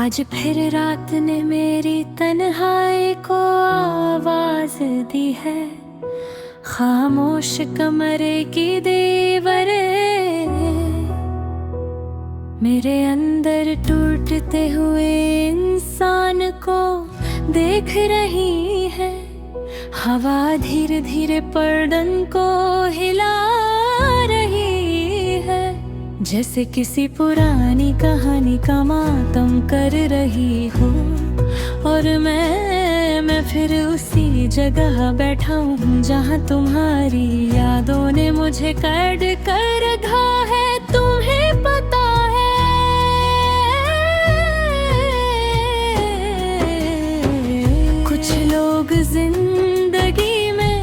आज फिर रात ने मेरी तन्हाई को आवाज दी है। खामोश कमरे की दीवारें मेरे अंदर टूटते हुए इंसान को देख रही है। हवा धीरे धीरे पर्दन को हिला रही है, जैसे किसी पुरानी कहानी का मातम कर रही हो। और मैं फिर उसी जगह बैठा हूँ जहाँ तुम्हारी यादों ने मुझे कैद कर रखा है। तुम्हें पता है कुछ लोग जिंदगी में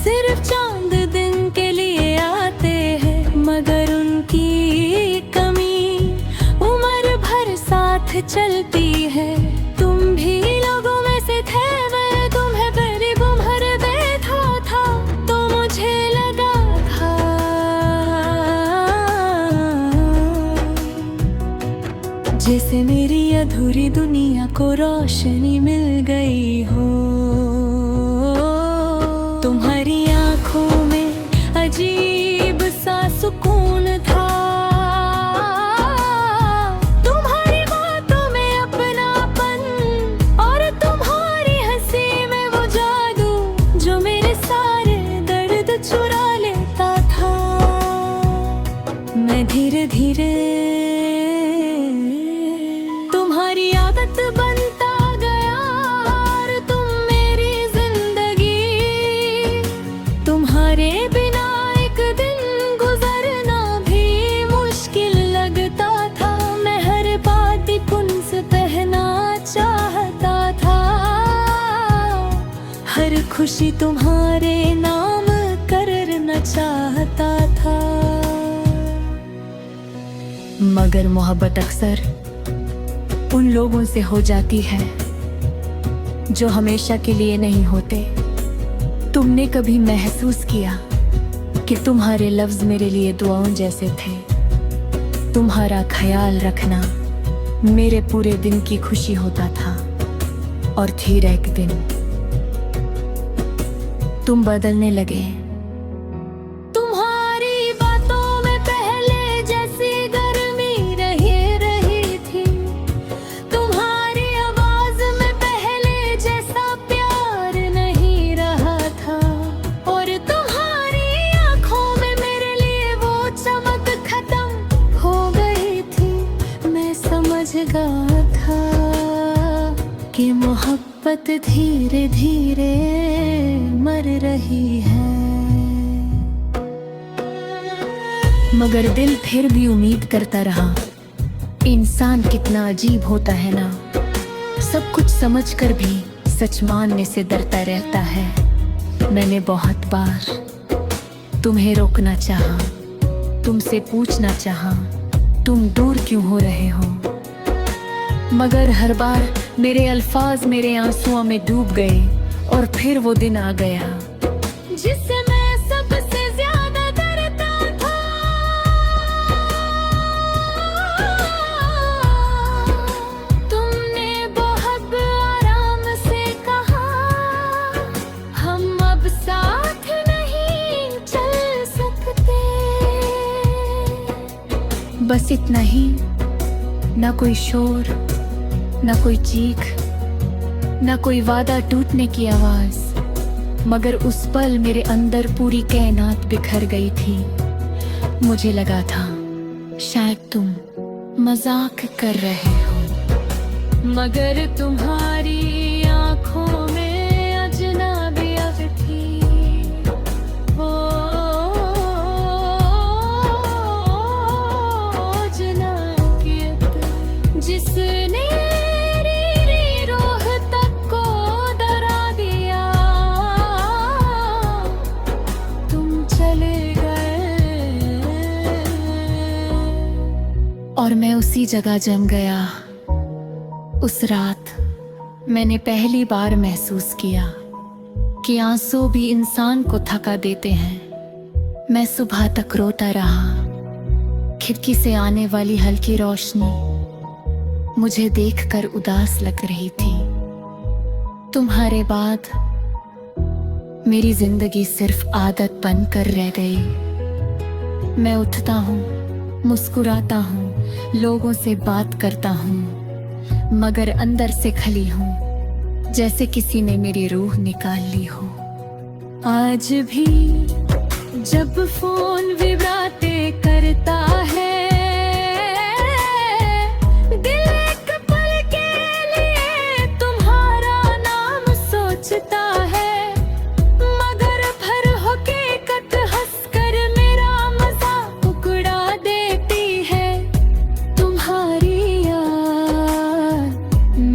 सिर्फ चांद दिन के लिए आते हैं, मगर उनकी कमी उम्र भर साथ चलती है। तुम भी लोगों में से थे, मैं तुम्हें पहली भर देखा था तो मुझे लगा था जैसे मेरी अधूरी दुनिया को रोशनी मिल गई हो। तुम्हारी आंखों में अजीब सा सुकून था, तुम्हारी बातों में अपनापन और तुम्हारी हंसी में वो जादू जो मेरे सारे दर्द चुरा लेता था। मैं धीरे धीरे तुम्हारी आदत बनता गया और तुम मेरी जिंदगी। तुम्हारे बिना एक दिन गुजरना भी मुश्किल लगता था। मैं हर बात पुंस पहना चाहता था, हर खुशी तुम्हारे नाम करना चाहता था। मगर मोहब्बत अक्सर उन लोगों से हो जाती है जो हमेशा के लिए नहीं होते। तुमने कभी महसूस किया कि तुम्हारे लफ्ज मेरे लिए दुआओं जैसे थे? तुम्हारा ख्याल रखना मेरे पूरे दिन की खुशी होता था। और फिर एक दिन तुम बदलने लगे। तुम्हारी बातों में पहले जैसी गर्मी रही थी, तुम्हारी आवाज में पहले जैसा प्यार नहीं रहा था, और तुम्हारी आंखों में मेरे लिए वो चमक खत्म हो गई थी। मैं समझ गया था कि मोहब्बत धीरे धीरे मर रही है। मगर दिल फिर भी उम्मीद करता रहा। इंसान कितना अजीब होता है ना, सब कुछ समझकर भी सच मानने से डरता रहता है। मैंने बहुत बार तुम्हें रोकना चाहा, तुमसे पूछना चाहा तुम दूर क्यों हो रहे हो, मगर हर बार मेरे अल्फाज मेरे आंसुओं में डूब गए। और फिर वो दिन आ गया जिससे मैं सबसे ज्यादा डरता था। तुमने बहुत आराम से कहा हम अब साथ नहीं चल सकते। बस इतना ही, ना कोई शोर, ना कोई चीख, ना कोई वादा टूटने की आवाज, मगर उस पल मेरे अंदर पूरी कायनात बिखर गई थी। मुझे लगा था शायद तुम मजाक कर रहे हो, मगर तुम्हारी आंखों में अजनबियत थी। ओ अजनबियत जिसने और मैं उसी जगह जम गया। उस रात मैंने पहली बार महसूस किया कि आंसू भी इंसान को थका देते हैं। मैं सुबह तक रोता रहा। खिड़की से आने वाली हल्की रोशनी मुझे देखकर उदास लग रही थी। तुम्हारे बाद मेरी जिंदगी सिर्फ आदत बनकर रह गई। मैं उठता हूँ, मुस्कुराता हूँ, लोगों से बात करता हूँ, मगर अंदर से खली हूँ, जैसे किसी ने मेरी रूह निकाल ली हो। आज भी जब फोन विब्राते करता है, दिल एक पल के लिए तुम्हारा नाम सोचता है, मगर भर हकीकत हंसकर मेरा मजाक उड़ा देती है। तुम्हारी याद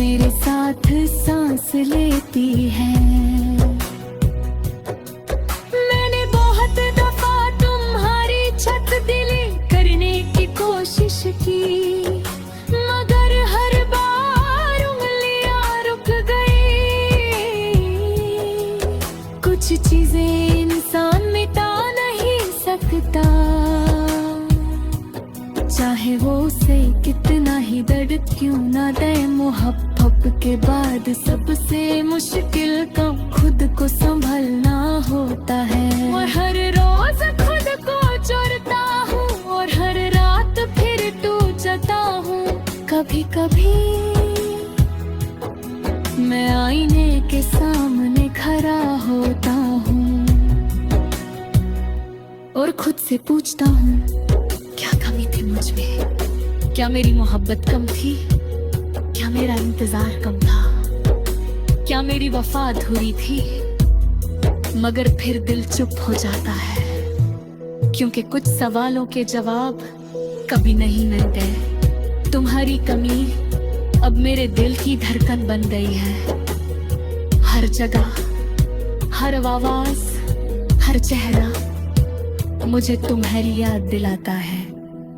मेरे साथ सांस लेती है। की मगर हर बार उंगलियां रुक गई। कुछ चीजें इंसान मिटा नहीं सकता, चाहे वो उसे कितना ही दर्द क्यों ना दे। मोहब्बत के बाद सबसे मुश्किल काम खुद को संभलना होता है। और हर रोज खुद को चोरता हूँ और हर रात फिर टूट जाता हूँ। कभी कभी मैं आईने के सामने खड़ा होता हूँ और खुद से पूछता हूँ, क्या कमी थी मुझ में? क्या मेरी मोहब्बत कम थी? क्या मेरा इंतजार कम था? क्या मेरी वफा अधूरी थी? मगर फिर दिल चुप हो जाता है, क्योंकि कुछ सवालों के जवाब कभी नहीं मिलते। तुम्हारी कमी अब मेरे दिल की धड़कन बन गई है। हर जगह, हर आवाज, हर चेहरा मुझे तुम्हारी याद दिलाता है।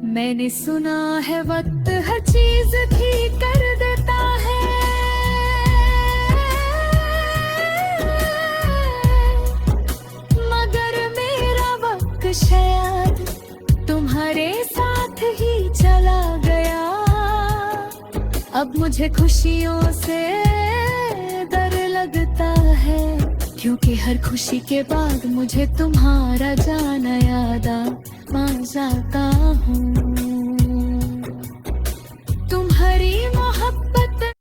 मैंने सुना है वक्त हर चीज ठीक कर देता है, मगर मेरा वक्त शायद तुम्हारे साथ ही चला गया। अब मुझे खुशियों से डर लगता है, क्योंकि हर खुशी के बाद मुझे तुम्हारा जाना याद आ जाता हूँ। तुम्हारी मोहब्बत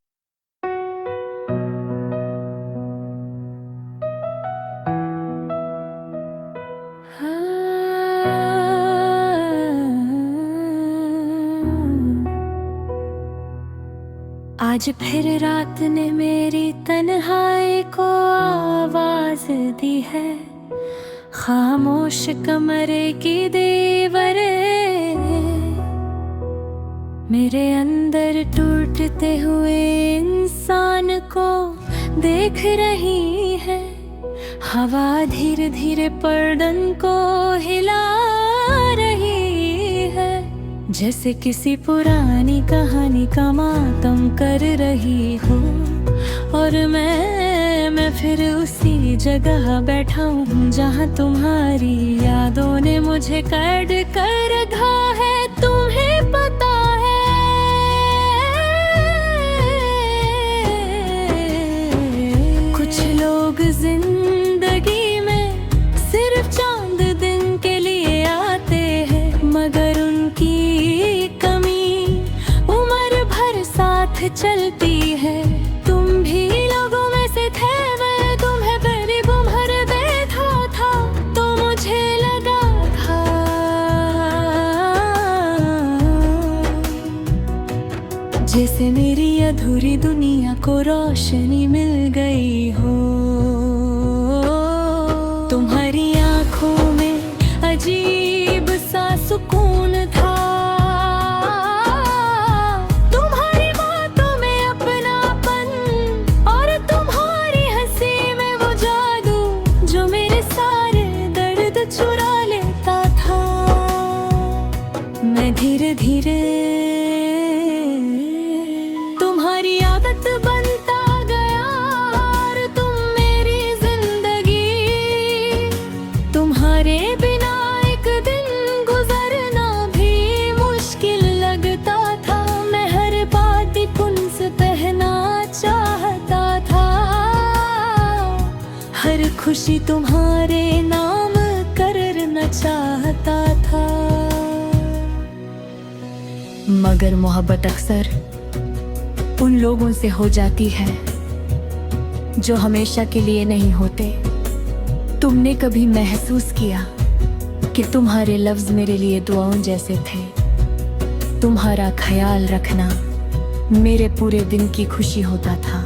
आज फिर रात ने मेरी तन्हाई को आवाज दी है। खामोश कमरे की दीवारें मेरे अंदर टूटते हुए इंसान को देख रही है। हवा धीरे धीरे पर्दन को हिला रही है, जैसे किसी पुरानी कहानी का मातम कर रही हो। और मैं फिर उसी जगह बैठा हूँ जहाँ तुम्हारी यादों ने मुझे कैद कर रखा है। तुम्हें पता है कुछ लोग जिंदगी में सिर्फ चांद दिन के लिए आते हैं, मगर उनकी कमी उम्र भर साथ चलती है। तुम भी लोगों में से थे, मैं तुम्हें करीब भर देखा था तो मुझे लगा था जैसे मेरी अधूरी दुनिया को रोशनी मिल गई हो। तुम्हारी आंखों में अजीब सा सुकून था, तुम्हारी बातों में अपनापन और तुम्हारी हंसी में वो जादू जो मेरे सारे दर्द चुरा लेता था। मैं धीरे धीरे तुम्हारी आदत बनता गया और तुम मेरी जिंदगी। तुम्हारे बिना एक दिन गुजरना भी मुश्किल लगता था। मैं हर बात को खुशी तुम्हारे नाम करना चाहता था। मगर मोहब्बत अक्सर उन लोगों से हो जाती है जो हमेशा के लिए नहीं होते। तुमने कभी महसूस किया कि तुम्हारे लफ्ज मेरे लिए दुआओं जैसे थे? तुम्हारा ख्याल रखना मेरे पूरे दिन की खुशी होता था।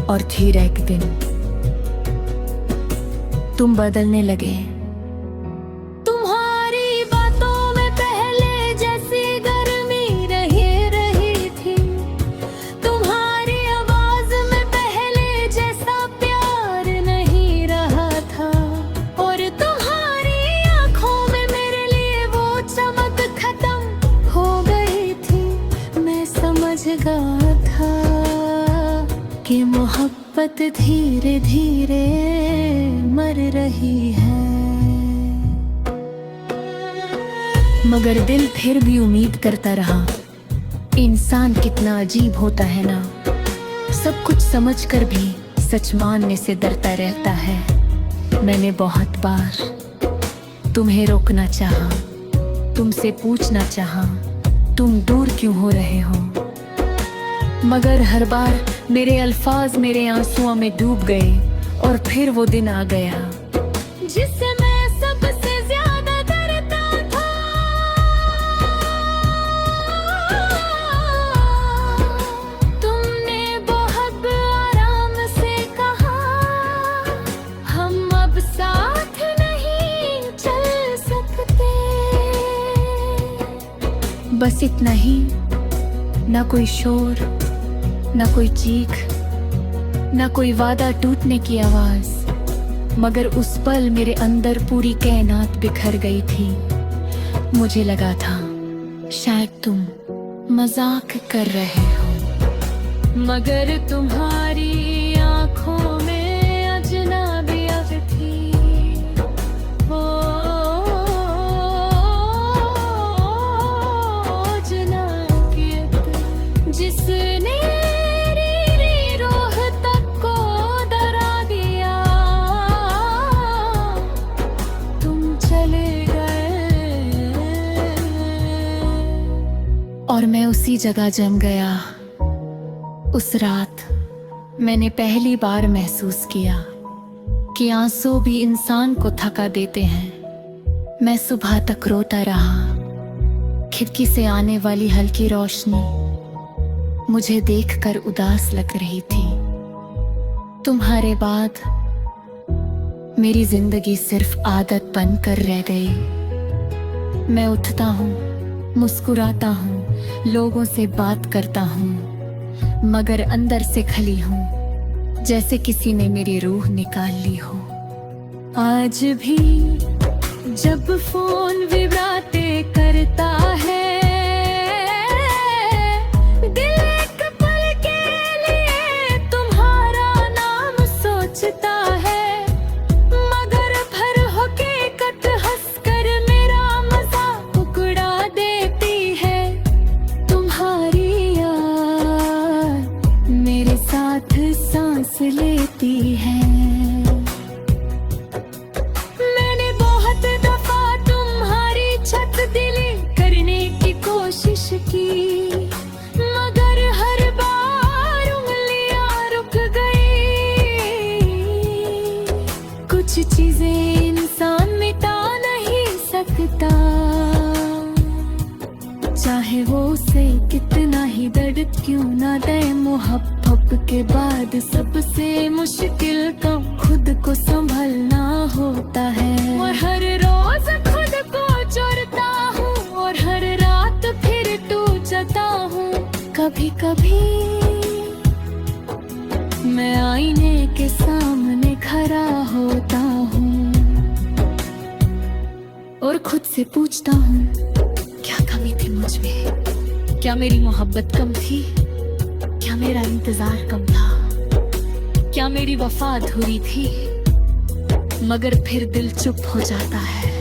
और फिर एक दिन तुम बदलने लगे। तुम्हारी बातों में पहले जैसी गर्मी रही थी, तुम्हारी आवाज में पहले जैसा प्यार नहीं रहा था, और तुम्हारी आंखों में मेरे लिए वो चमक खत्म हो गई थी। मैं समझ गया था कि मोहब्बत धीरे धीरे मर रही है। मगर दिल फिर भी उम्मीद करता रहा। इंसान कितना अजीब होता है ना, सब कुछ समझकर भी सच मानने से डरता रहता है। मैंने बहुत बार तुम्हें रोकना चाहा, तुमसे पूछना चाहा तुम दूर क्यों हो रहे हो, मगर हर बार मेरे अल्फाज मेरे आंसुओं में डूब गए। और फिर वो दिन आ गया जिससे मैं सबसे ज्यादा डरता था। तुमने बहुत आराम से कहा हम अब साथ नहीं चल सकते। बस इतना ही, ना कोई शोर, ना कोई चीख, ना कोई वादा टूटने की आवाज, मगर उस पल मेरे अंदर पूरी कायनात बिखर गई थी। मुझे लगा था शायद तुम मजाक कर रहे हो, मगर तुम्हारी आंखों में अजनबियत थी। वो अजनबियत जिसने और मैं उसी जगह जम गया। उस रात मैंने पहली बार महसूस किया कि आंसू भी इंसान को थका देते हैं। मैं सुबह तक रोता रहा। खिड़की से आने वाली हल्की रोशनी मुझे देखकर उदास लग रही थी। तुम्हारे बाद मेरी जिंदगी सिर्फ आदत बनकर रह गई। मैं उठता हूँ, मुस्कुराता हूँ, लोगों से बात करता हूँ, मगर अंदर से खली हूँ जैसे किसी ने मेरी रूह निकाल ली हो। आज भी जब फोन विब्राते करता है, दिल एक पल के लिए तुम्हारा नाम सोचता है, मगर भर हकीकत हंसकर मेरा मजाक उड़ा देती है। तुम्हारी याद मेरे साथ सांस लेती है। मैंने बहुत दफा तुम्हारी छत दिली करने की कोशिश की, मगर हर बार उंगलियां रुक गई। कुछ चीजें इंसान मिटा नहीं सकता, चाहे वो उसे कितना ही दर्द क्यों ना दे। मोहब्बत के बाद सबसे मुश्किल काम खुद को संभलना होता है। और हर रोज खुद को चोरता हूँ, और हर रात फिर टूट जाता हूँ। कभी कभी मैं आईने के सामने खड़ा होता हूँ और खुद से पूछता हूँ, क्या कमी थी मुझ में? क्या मेरी मोहब्बत कम थी? क्या मेरा इंतजार कम था? क्या मेरी वफा अधूरी थी? मगर फिर दिल चुप हो जाता है,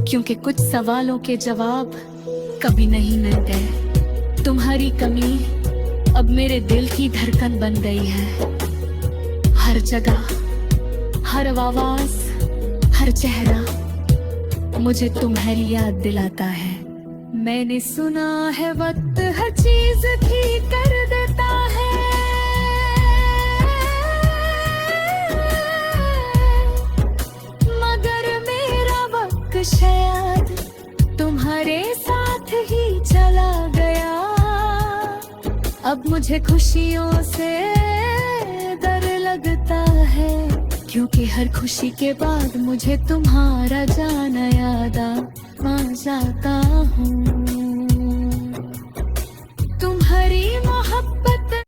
क्योंकि कुछ सवालों के जवाब कभी नहीं मिलते। तुम्हारी कमी अब मेरे दिल की धड़कन बन गई है। हर जगह हर आवाज, हर चेहरा मुझे तुम्हारी याद दिलाता है। मैंने सुना है वक्त हर चीज ठीक कर देता है, मगर मेरा वक्त शायद तुम्हारे साथ ही चला गया। अब मुझे खुशियों से डर लगता है, क्योंकि हर खुशी के बाद मुझे तुम्हारा जाना याद आ जाता हूँ। तुम्हारी मोहब्बत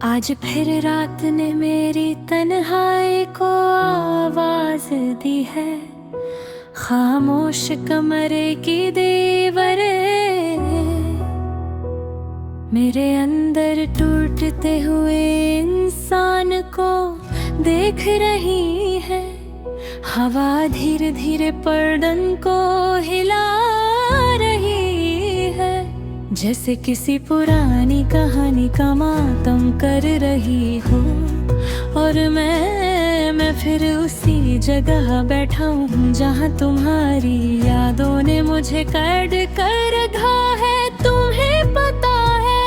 आज फिर रात ने मेरी तन्हाई को आवाज दी है। खामोश कमरे की दीवारें मेरे अंदर टूटते हुए इंसान को देख रही है। हवा धीरे धीरे पर्दन को हिला रही है, जैसे किसी पुरानी कहानी का मातम कर रही हो। और मैं फिर उसी जगह बैठा हूँ जहाँ तुम्हारी यादों ने मुझे कैद कर रखा है। तुम्हें पता है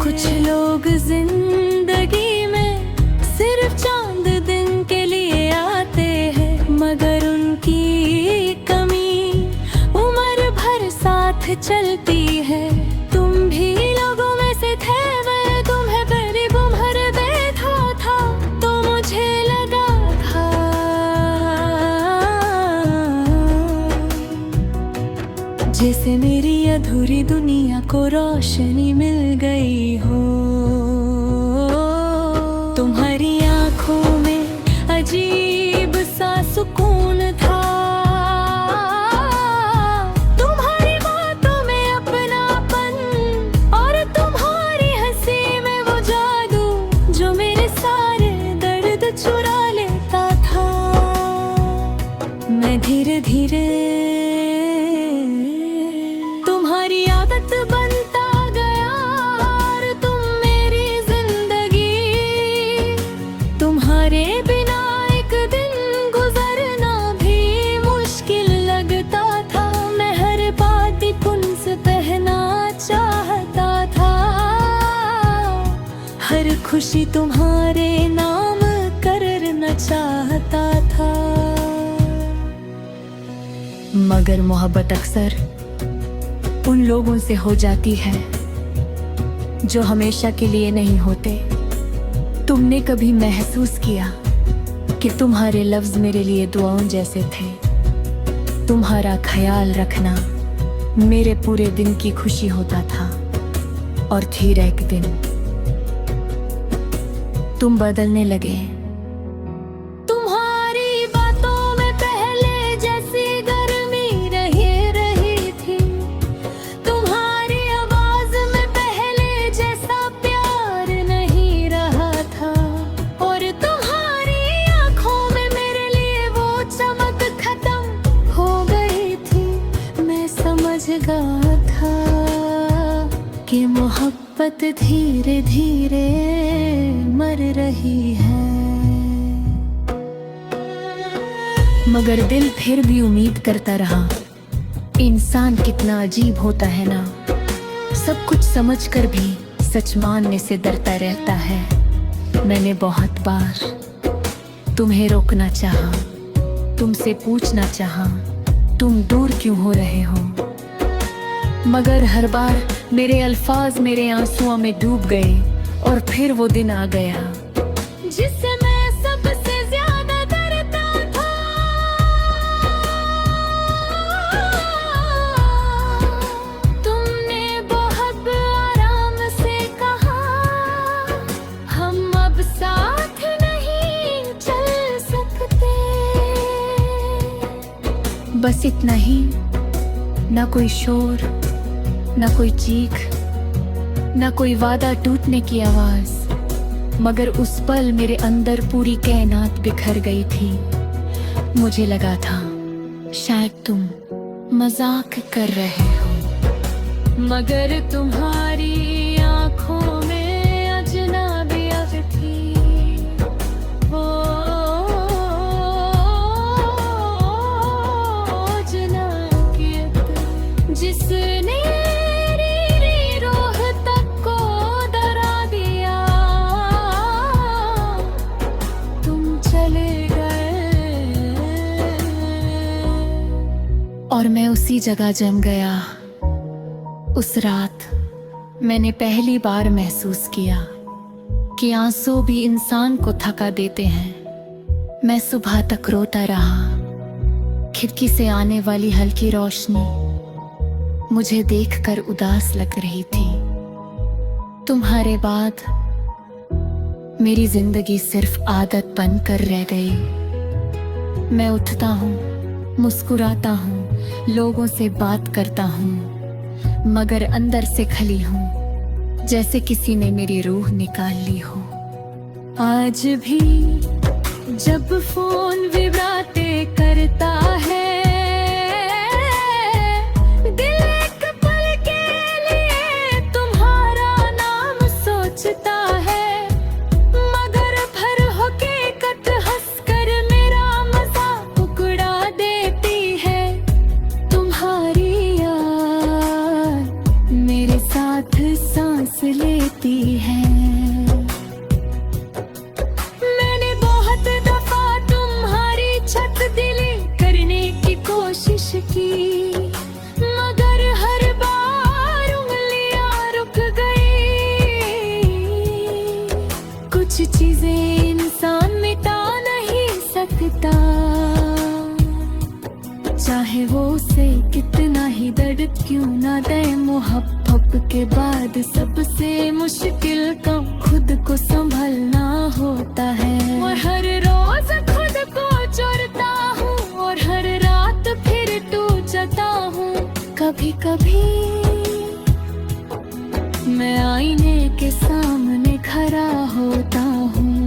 कुछ लोग जिंदगी में सिर्फ चांद दिन के लिए आते हैं, मगर उनकी कमी उम्र भर साथ चलती है। तुम भी लोगों में से थे, मैं तुम्हें करीब भर देखा था तो मुझे लगा था जैसे मेरी अधूरी दुनिया को रोशनी मिल गई हो। तुम्हारी आंखों में अजीब सा सुकून था, धीरे धीरे तुम्हारी आदत बनता गया और तुम मेरी जिंदगी। तुम्हारे बिना एक दिन गुजरना भी मुश्किल लगता था। मैं हर बात कुंस पहना चाहता था, हर खुशी तुम्हारे नाम करना चाहता था। मगर मोहब्बत अक्सर उन लोगों से हो जाती है जो हमेशा के लिए नहीं होते। तुमने कभी महसूस किया कि तुम्हारे लफ्ज मेरे लिए दुआओं जैसे थे? तुम्हारा ख्याल रखना मेरे पूरे दिन की खुशी होता था। और फिर एक दिन तुम बदलने लगे। था कि मोहब्बत धीरे धीरे मर रही है, मगर दिल फिर भी उम्मीद करता रहा। इंसान कितना अजीब होता है ना, सब कुछ समझकर भी सच मानने से डरता रहता है। मैंने बहुत बार तुम्हें रोकना चाहा, तुमसे पूछना चाहा तुम दूर क्यों हो रहे हो, मगर हर बार मेरे अल्फाज मेरे आंसुओं में डूब गए। और फिर वो दिन आ गया जिससे मैं सबसे ज्यादा डरता था। तुमने बहुत आराम से कहा हम अब साथ नहीं चल सकते। बस इतना ही, ना कोई शोर, ना कोई चीख, ना कोई वादा टूटने की आवाज, मगर उस पल मेरे अंदर पूरी कायनात बिखर गई थी। मुझे लगा था शायद तुम मजाक कर रहे हो, मगर तुम्हारी आंखों में अजनबियत थी। वो अजनबियत जिसने मेरी रूह तक को डरा दिया। तुम चले गए और मैं उसी जगह जम गया। उस रात मैंने पहली बार महसूस किया कि आंसू भी इंसान को थका देते हैं। मैं सुबह तक रोता रहा। खिड़की से आने वाली हल्की रोशनी मुझे देखकर उदास लग रही थी। तुम्हारे बाद मेरी जिंदगी सिर्फ आदत बनकर रह गई। मैं उठता हूँ, मुस्कुराता हूँ, लोगों से बात करता हूँ, मगर अंदर से खली हूँ, जैसे किसी ने मेरी रूह निकाल ली हो। आज भी जब फोन विब्राते करता है, दिल एक पल के लिए तुम्हारा नाम सोचता है, मगर भर हकीकत हंसकर मेरा मजाक उड़ा देती है। तुम्हारी याद मेरे साथ सांस लेती है। मैंने बहुत दफा तुम्हारी छत दिली करने की कोशिश की, मगर हर बार उंगलियां रुक गई। कुछ चीजें इंसान मिटा नहीं सकता, चाहे वो उसे कितना ही दर्द क्यों ना दे। मोहब्बत के बाद सबसे मुश्किल काम खुद को संभलना होता है। और हर रोज खुद को चोरता हूँ और हर रात फिर टूट जाता हूँ। कभी कभी मैं आईने के सामने खड़ा होता हूँ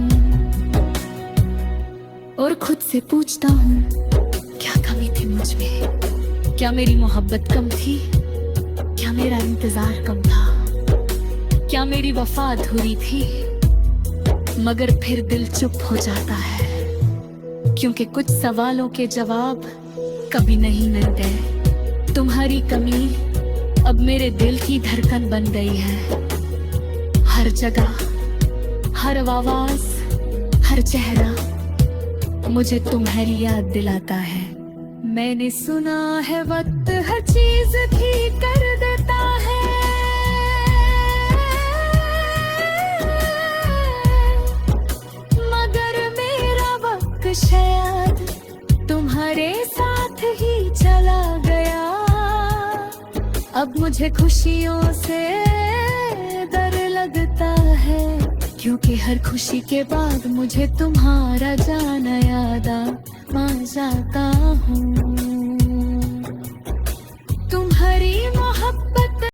और खुद से पूछता हूँ, क्या कमी थी मुझ में? क्या मेरी मोहब्बत कम थी? क्या मेरा इंतजार कम था? क्या मेरी वफा अधूरी थी? मगर फिर दिल चुप हो जाता है, क्योंकि कुछ सवालों के जवाब कभी नहीं मिलते। तुम्हारी कमी अब मेरे दिल की धड़कन बन गई है। हर जगह, हर आवाज, हर चेहरा मुझे तुम्हारी याद दिलाता है। मैंने सुना है वक्त हर चीज ठीक कर देता है, मगर मेरा वक्त शायद तुम्हारे साथ ही चला गया। अब मुझे खुशियों से डर लगता है, क्योंकि हर खुशी के बाद मुझे तुम्हारा जाना याद आ जाता हूँ। तुम्हारी